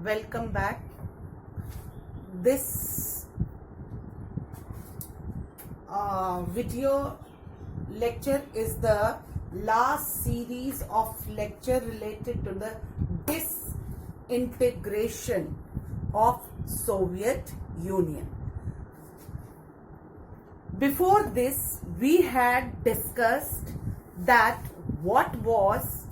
welcome back. This video lecture is the last series of lecture related to the disintegration of Soviet Union. Before this, we had discussed that what was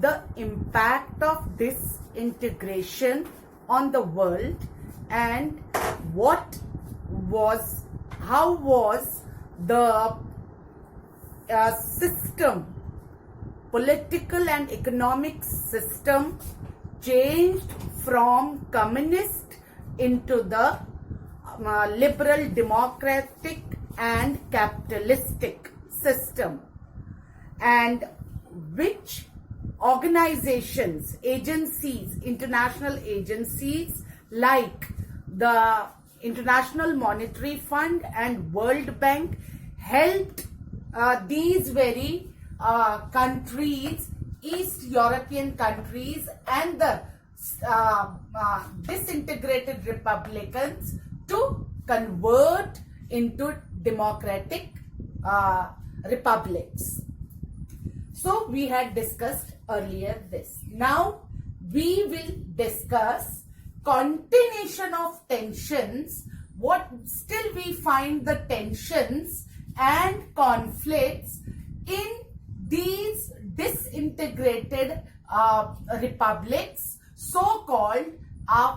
the impact of disintegration on the world and how was the political and economic system changed from communist into the liberal democratic and capitalistic system, and which organizations, agencies, international agencies like the International Monetary Fund and World Bank helped these very countries, East European countries and the disintegrated republics to convert into democratic republics. So we had discussed earlier this. Now we will discuss continuation of tensions. What still we find the tensions and conflicts in these disintegrated republics, so-called,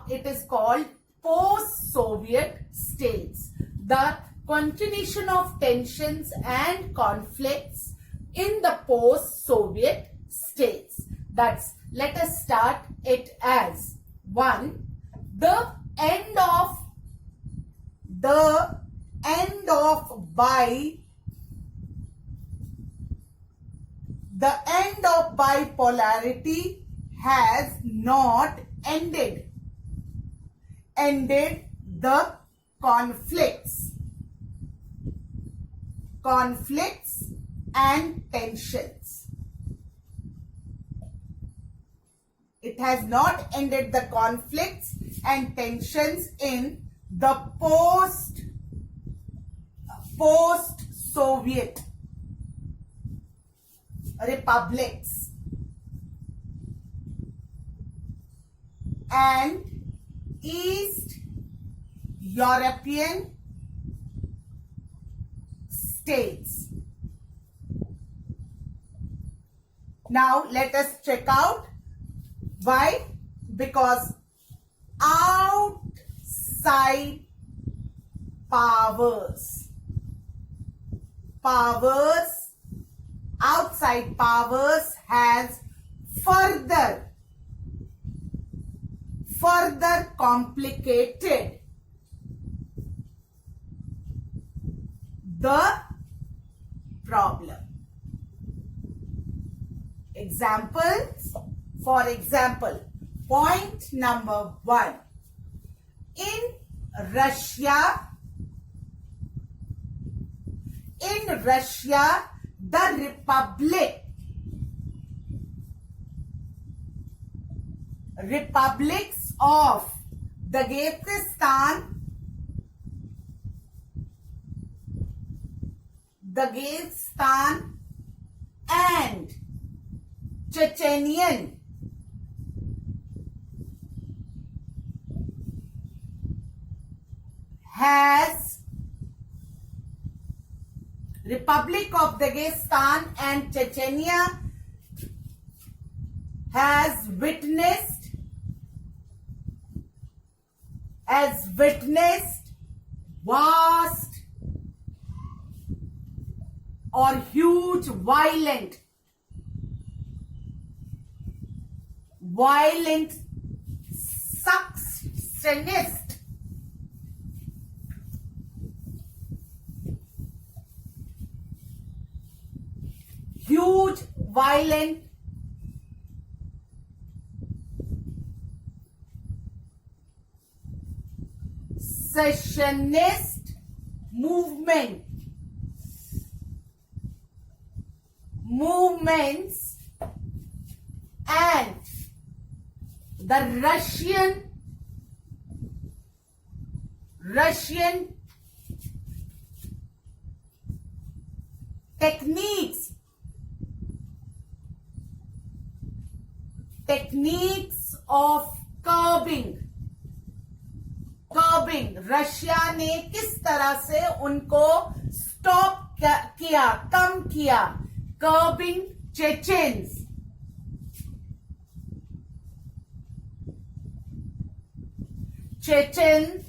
it is called post-Soviet states. The continuation of tensions and conflicts in the post-Soviet states. That's, let us start it as 1. The end of bipolarity has not ended the conflicts and tensions. It has not ended the conflicts and tensions in the post-Soviet republics and East European states. Now let us check out why. Because outside outside powers has further complicated the problem. Examples. For example, point number 1. In Russia, the republics of Dagestan and Chechenian Republic of Dagestan and Chechnya has witnessed vast or huge violent successionist secessionist movements and the Russian Russian techniques of curbing. Russia ने किस तरह से उनको stop किया, कम किया. Curbing Chechens. Chechen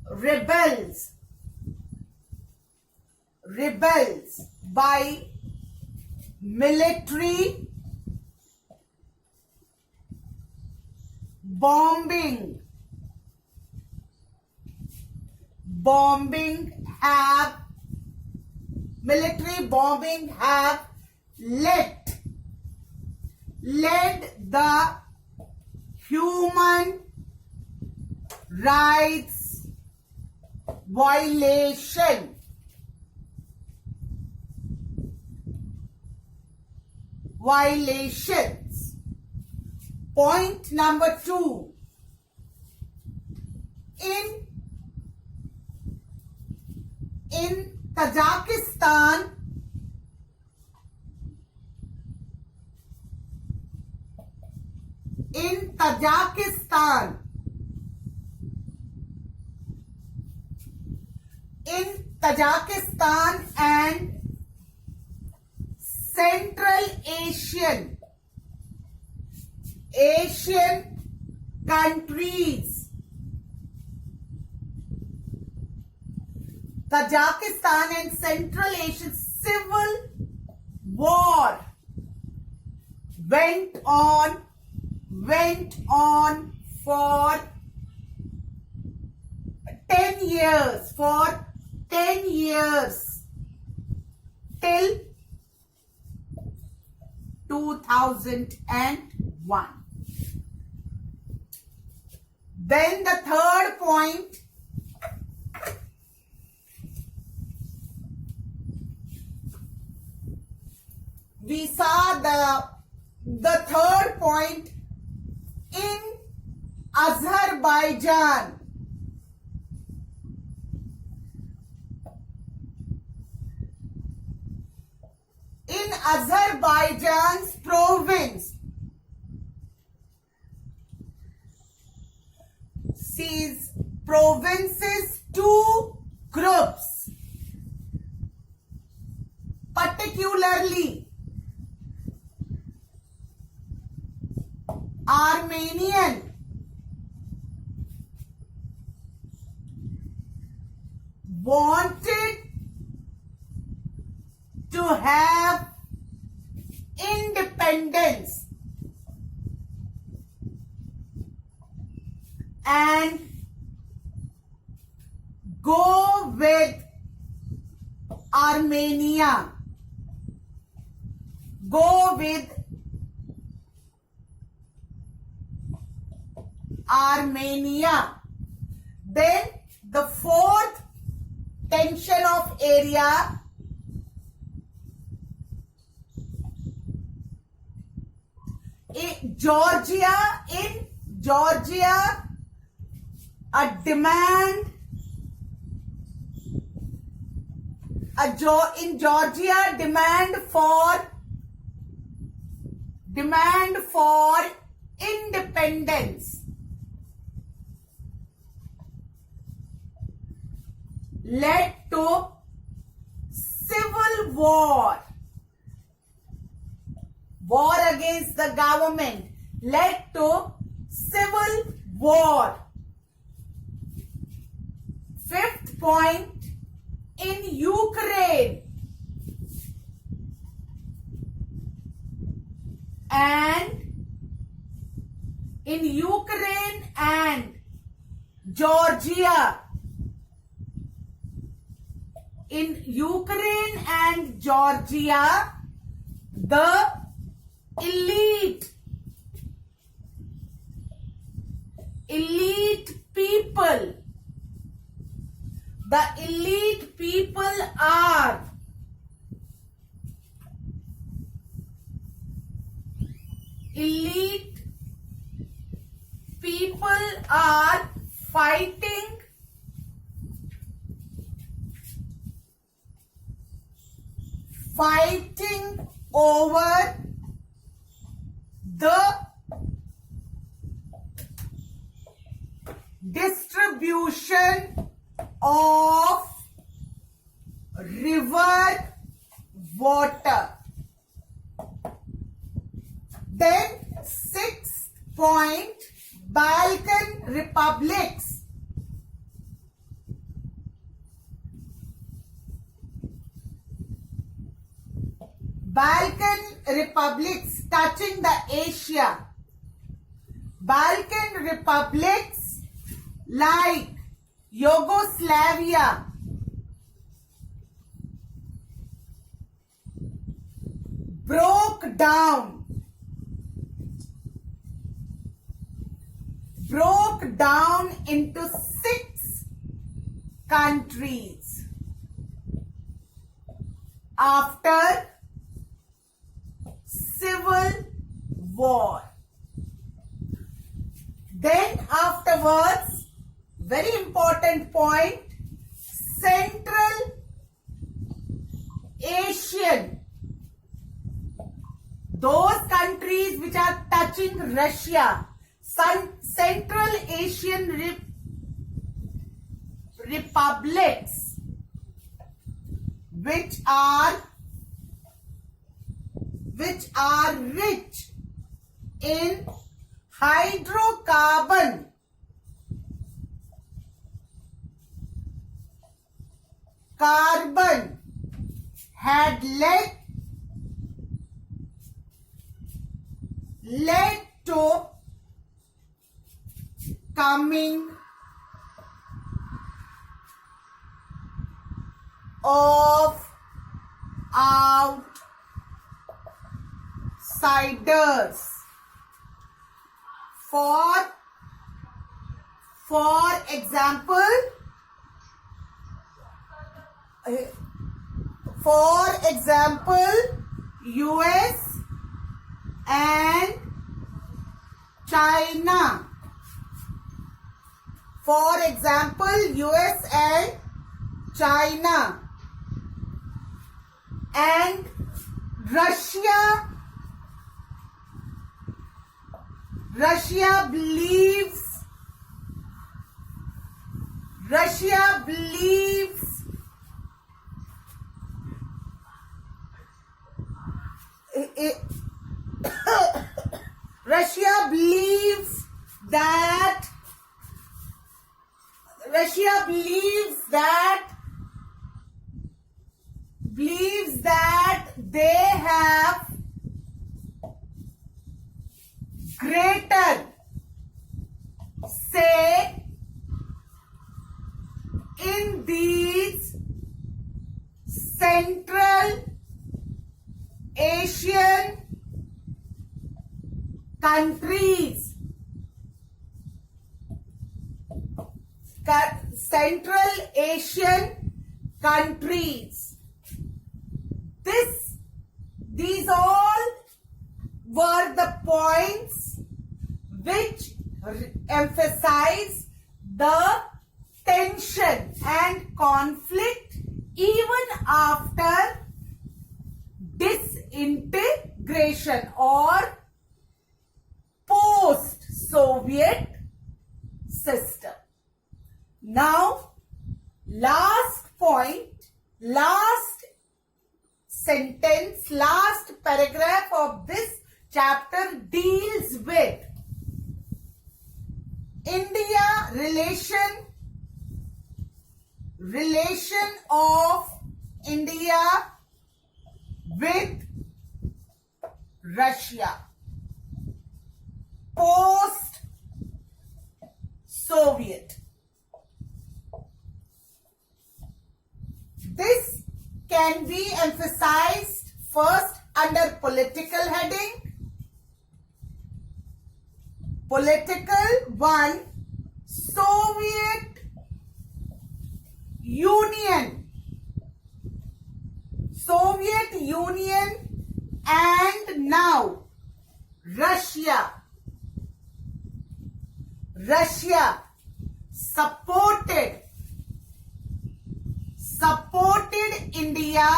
rebels by military bombing have led the human rights violations. Point number 2. In Tajikistan, and Central Asian countries. Tajikistan and Central Asian civil war went on for 10 years till 2001. Then the third point, we saw the third point in Azerbaijan. In Azerbaijan's province, sees provinces two groups, particularly Armenian wanted to have independence and go with Armenia. Then the fourth tension of area in Georgia, a demand for independence led to civil war against the government, led to civil war. Fifth point, in Ukraine and Georgia. In Ukraine and Georgia, the elite people, are fighting fighting over the distribution of river water. Then sixth point, Balkan republics. Balkan republics touching the Asia. Balkan republics like Yugoslavia, broke down into 6 countries after civil war. Then afterwards, very important point, Central Asian, those countries which are touching Russia, Central Asian republics which are rich in hydrocarbon had led to coming of outsiders. For example, US and China. For example, US and China and Russia believes that they have greater say in these Central Asian countries. Central Asian countries. These all were the points which emphasize the tension and conflict even after disintegration or post-Soviet system. Now, last point, last sentence, last paragraph of this chapter deals with India relation of India with Russia post-Soviet. This can be emphasized first under political heading. Political 1, Soviet Union and now Russia supported India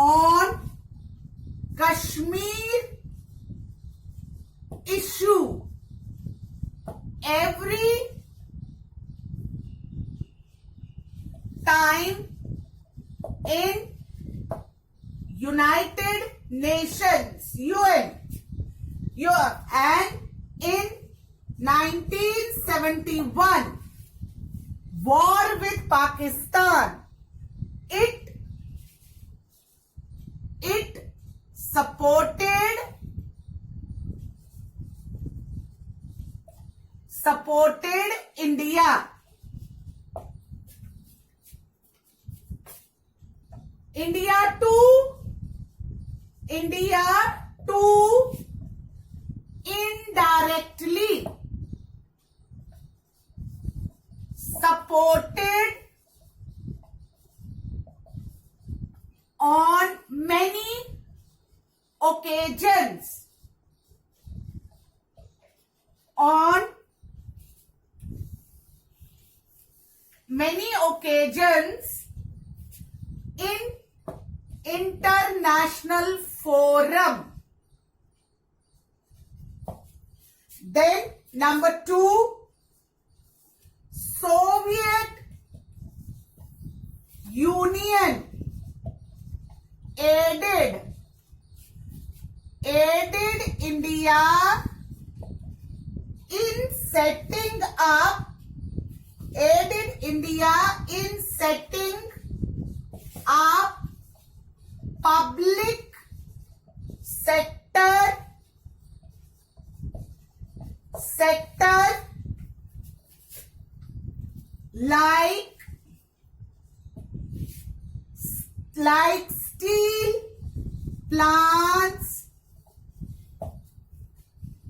on Kashmir issue. Every time in United Nations, UN, and in 1971, war with Pakistan, it supported India. India too indirectly supported on many occasions. On many occasions in international forum. Then number 2, Soviet Union aided India in setting up public sector like steel plants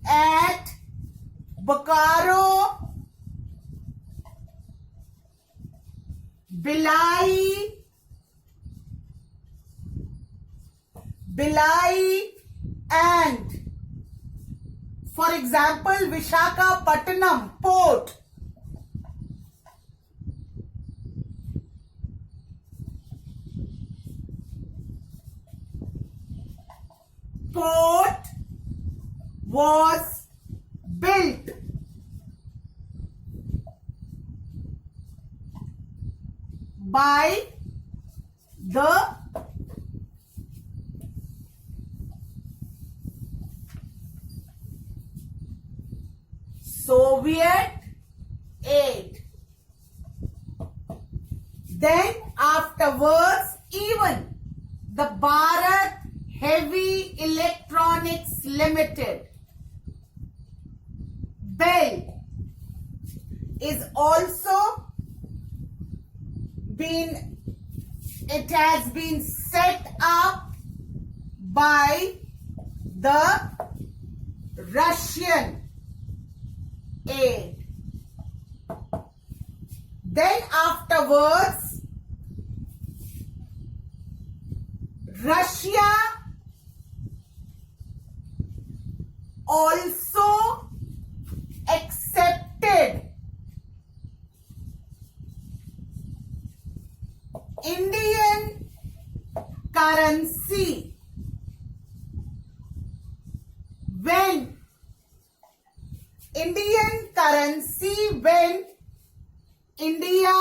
at Bokaro, Bhilai, and for example Visakhapatnam port. Port was built by the Soviet aid. Then afterwards, even the Bharat Heavy Electronics Limited, BEL, is also it has been set up by the Russian aid. Then afterwards, Russia also accepted Indian currency when India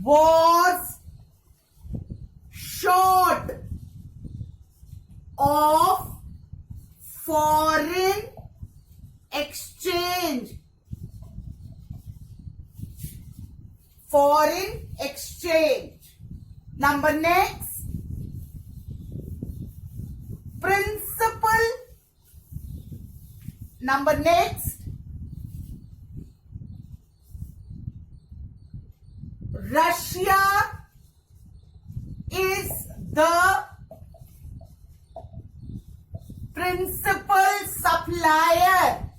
was short of foreign exchange. Number next, principle. Number next, Russia is the principal supplier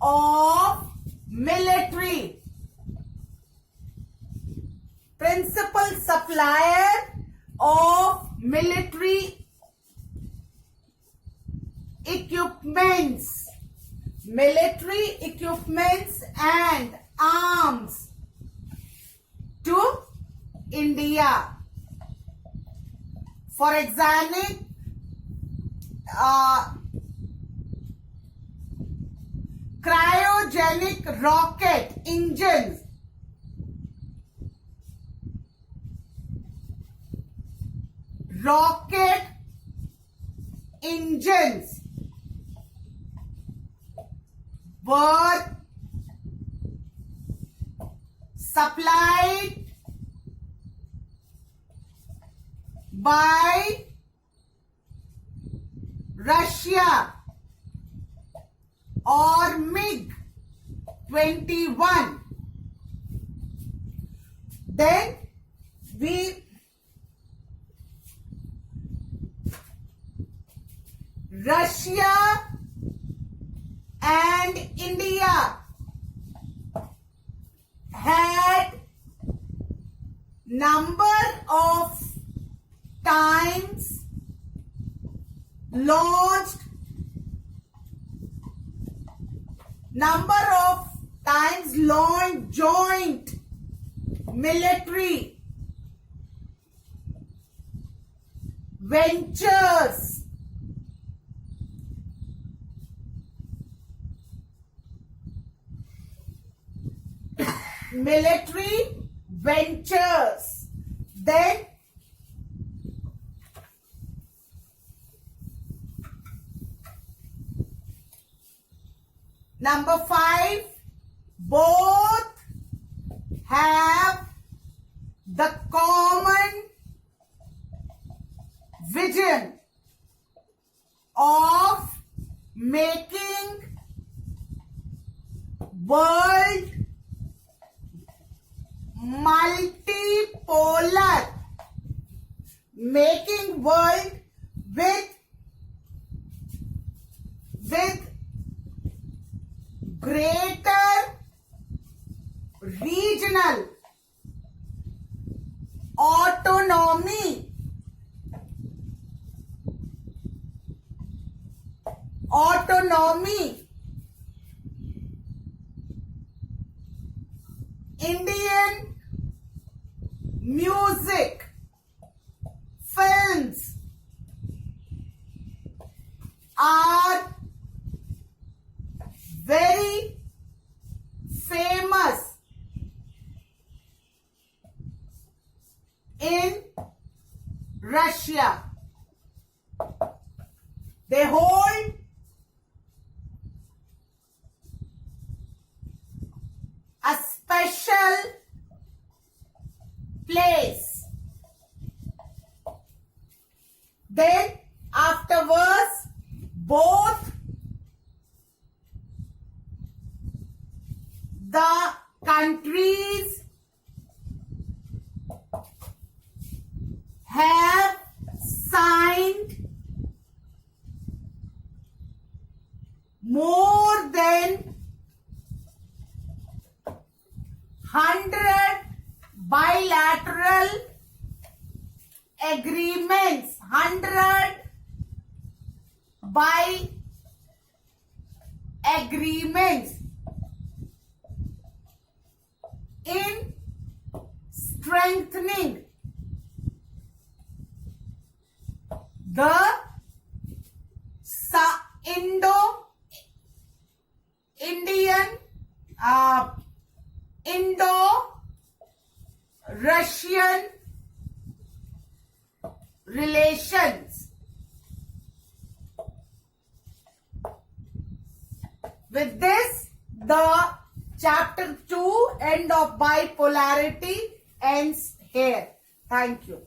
of military. Military equipments and arms to India. For example, cryogenic rocket engines, were supplied by Russia or MiG-21. Then Russia and India had number of times launched, joint military ventures. Then number 5, both have the common vision of making world multipolar, making world with greater regional autonomy, Indian music, films are very famous in Russia. They hold a special place. Then afterwards, both the countries have signed more than 100 bilateral agreements, 100 agreements in strengthening the Indo-Russian relations. With this, the chapter 2 end of bipolarity ends here. Thank you.